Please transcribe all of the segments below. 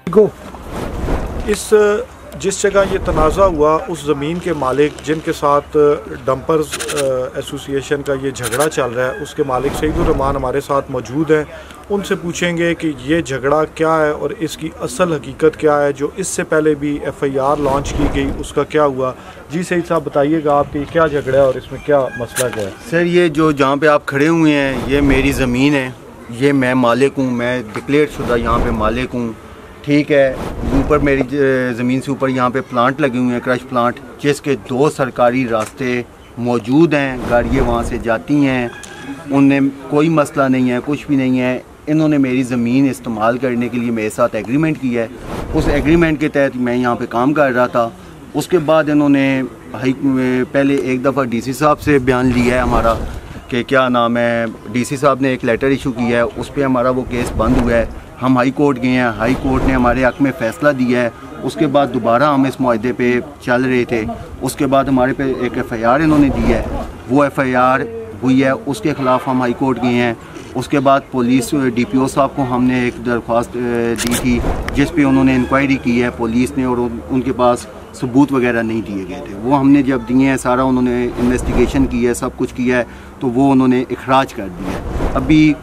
गो इस जिस जगह ये तनाज़ा हुआ उस ज़मीन के मालिक जिनके साथ डंपर्स एसोसिएशन का ये झगड़ा चल रहा है, उसके मालिक सईदुर रहमान हमारे साथ मौजूद हैं। उनसे पूछेंगे कि ये झगड़ा क्या है और इसकी असल हकीकत क्या है। जो इससे पहले भी FIR लॉन्च की गई उसका क्या हुआ। जी सईद साहब बताइएगा, आपकी क्या झगड़ा है और इसमें क्या मसला क्या है। सर ये जो जहाँ पे आप खड़े हुए हैं ये मेरी ज़मीन है, ये मैं मालिक हूँ, मैं डिक्लेयर शुदा यहाँ पे मालिक हूँ। ठीक है, ऊपर मेरी ज़मीन से ऊपर यहाँ पे प्लांट लगे हुए हैं, क्रश प्लांट, जिसके 2 सरकारी रास्ते मौजूद हैं, गाड़ियाँ वहाँ से जाती हैं, उनमें कोई मसला नहीं है, कुछ भी नहीं है। इन्होंने मेरी ज़मीन इस्तेमाल करने के लिए मेरे साथ एग्रीमेंट किया है, उस एग्रीमेंट के तहत मैं यहाँ पे काम कर रहा था। उसके बाद इन्होंने पहले एक दफ़ा DC साहब से बयान लिया है हमारा कि क्या नाम है, DC साहब ने एक लेटर इशू किया है, उस पर हमारा वो केस बंद हुआ है। हम हाई कोर्ट गए हैं, हाई कोर्ट ने हमारे हक़ में फ़ैसला दिया है। उसके बाद दोबारा हम इस मुआहदे पे चल रहे थे। उसके बाद हमारे पे एक FIR इन्होंने दी है, वो FIR हुई है, उसके ख़िलाफ़ हम हाई कोर्ट गए हैं। उसके बाद पुलिस DPO साहब को हमने एक दरख्वास्त दी थी जिस पे उन्होंने इंक्वायरी की है पुलिस ने, और उनके पास सबूत वगैरह नहीं दिए गए थे। वो हमने जब दिए हैं, सारा उन्होंने इन्वेस्टिगेशन की है, सब कुछ किया है, तो वो उन्होंने इखराज कर दिया है। अभी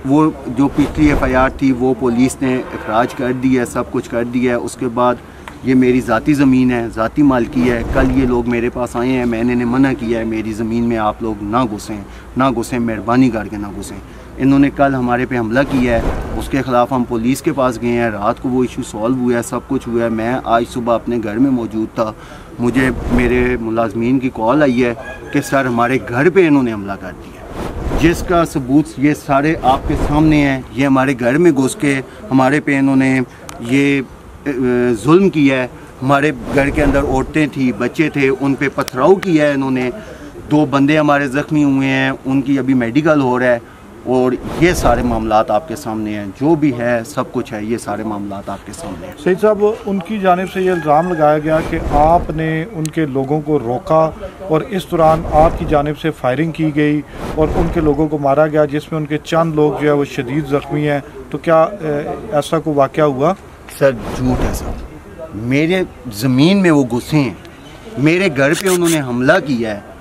वो जो पिछली FIR थी वो पुलिस ने इखराज कर दिया है, सब कुछ कर दिया है। उसके बाद ये मेरी ज़ाती ज़मीन है, ज़ाती मालकी है। कल ये लोग मेरे पास आए हैं, मैंने इन्हें मना किया है मेरी ज़मीन में आप लोग ना घुसें, मेहरबानी करके ना घुसें। इन्होंने कल हमारे पे हमला किया है, उसके ख़िलाफ़ हम पुलिस के पास गए हैं। रात को वो इशू सॉल्व हुआ है, सब कुछ हुआ है। मैं आज सुबह अपने घर में मौजूद था, मुझे मेरे मुलाजमीन की कॉल आई है कि सर हमारे घर पे इन्होंने हमला कर दिया, जिसका सबूत ये सारे आपके सामने हैं। ये हमारे घर में घुस के हमारे पे इन्होंने ये जुल्म किया है। हमारे घर के अंदर औरतें थी, बच्चे थे, उन पे पथराव किया है इन्होंने। 2 बंदे हमारे ज़ख्मी हुए हैं, उनकी अभी मेडिकल हो रहा है। और ये सारे मामलात आपके सामने हैं, जो भी है सब कुछ है, ये सारे मामलात आपके सामने हैं। सईद साहब, उनकी जानिब से ये इल्ज़ाम लगाया गया कि आपने उनके लोगों को रोका और इस दौरान आपकी जानिब से फायरिंग की गई और उनके लोगों को मारा गया, जिसमें उनके चंद लोग जो है वो शदीद ज़ख्मी हैं। तो क्या ऐसा कोई वाक़या हुआ? सर झूठ है सर, मेरे ज़मीन में वो घुसे हैं, मेरे घर पे उन्होंने हमला किया है।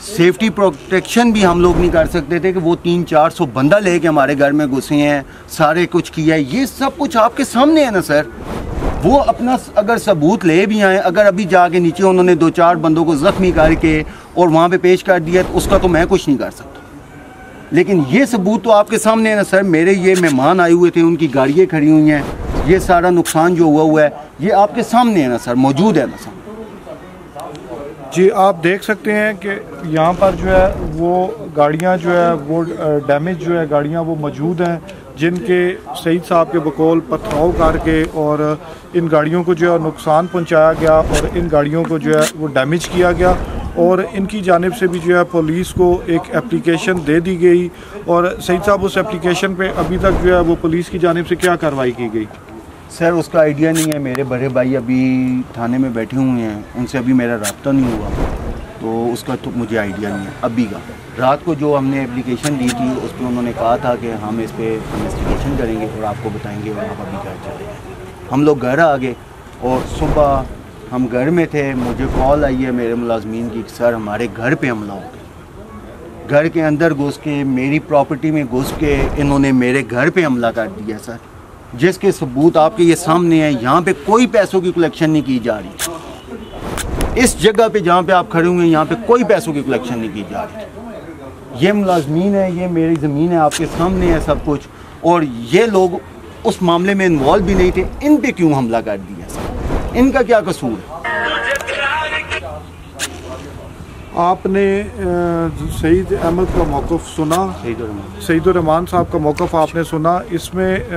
सेफ्टी प्रोटेक्शन भी हम लोग नहीं कर सकते थे कि वो 300-400 बंदा लेके हमारे घर में घुसे हैं, सारे कुछ किया है। ये सब कुछ आपके सामने है ना सर। वो अपना अगर सबूत ले भी आए, अगर अभी जाके नीचे उन्होंने 2-4 बंदों को ज़ख्मी करके और वहाँ पे पेश कर दिया, तो उसका तो मैं कुछ नहीं कर सकता। लेकिन ये सबूत तो आपके सामने है ना सर। मेरे ये मेहमान आए हुए थे, उनकी गाड़ियाँ खड़ी हुई हैं, ये सारा नुकसान जो हुआ है ये आपके सामने है ना सर, मौजूद है ना सर। जी, आप देख सकते हैं कि यहाँ पर जो है वो गाड़ियाँ जो है वो डैमेज जो है गाड़ियाँ वो मौजूद हैं, जिनके सईद साहब के बकौल पथराव करके और इन गाड़ियों को जो है नुकसान पहुँचाया गया और इन गाड़ियों को जो है वो डैमेज किया गया। और इनकी जानिब से भी जो है पुलिस को एक एप्लीकेशन दे दी गई। और सईद साहब, उस एप्लीकेशन पे अभी तक जो है वो पुलिस की जानिब से क्या कार्रवाई की गई? सर उसका आइडिया नहीं है, मेरे बड़े भाई अभी थाने में बैठे हुए हैं, उनसे अभी मेरा रब्ता नहीं हुआ, तो उसका तो मुझे आइडिया नहीं है अभी का। रात को जो हमने एप्लीकेशन दी थी उस पर उन्होंने कहा था कि हम इस पर इन्वेस्टिगेशन करेंगे और आपको बताएंगे, और आप अभी घर चले गए। हम लोग घर आ गए और सुबह हम घर में थे, मुझे कॉल आई है मेरे मुलाजमीन की, सर हमारे घर पे हमला हो गया। घर के अंदर घुस के, मेरी प्रॉपर्टी में घुस के इन्होंने मेरे घर पे हमला कर दिया सर, जिसके सबूत आपके ये सामने हैं। यहाँ पे कोई पैसों की कलेक्शन नहीं की जा रही। इस जगह पे जहाँ पे आप खड़े हुए हैं यहाँ पे कोई पैसों की कलेक्शन नहीं की जा रही। ये मुलाजमीन है, ये मेरी ज़मीन है, आपके सामने है सब कुछ। और ये लोग उस मामले में इन्वॉल्व भी नहीं थे, इन पे क्यों हमला कर दिया सर? इनका क्या कसूर है? आपने सईद अहमद का मौक़िफ़ सुना, सईदुर रहमान साहब का मौक़िफ़ आपने सुना। इसमें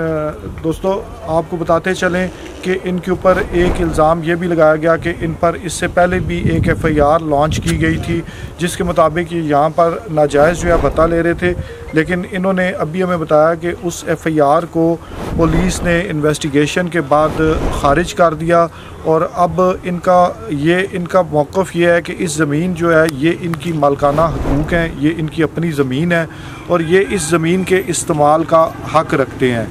दोस्तों आपको बताते चलें कि इनके ऊपर एक इल्ज़ाम ये भी लगाया गया कि इन पर इससे पहले भी एक FIR लॉन्च की गई थी, जिसके मुताबिक ये यहाँ पर नाजायज़ जो है भत्ता ले रहे थे। लेकिन इन्होंने अभी हमें बताया कि उस FIR को पुलिस ने इन्वेस्टिगेशन के बाद ख़ारिज कर दिया। और अब इनका मौक़िफ़ ये है कि इस ज़मीन जो है ये इनकी मालकाना हकूक़ हैं, ये इनकी अपनी ज़मीन है और ये इस ज़मीन के इस्तेमाल का हक़ रखते हैं।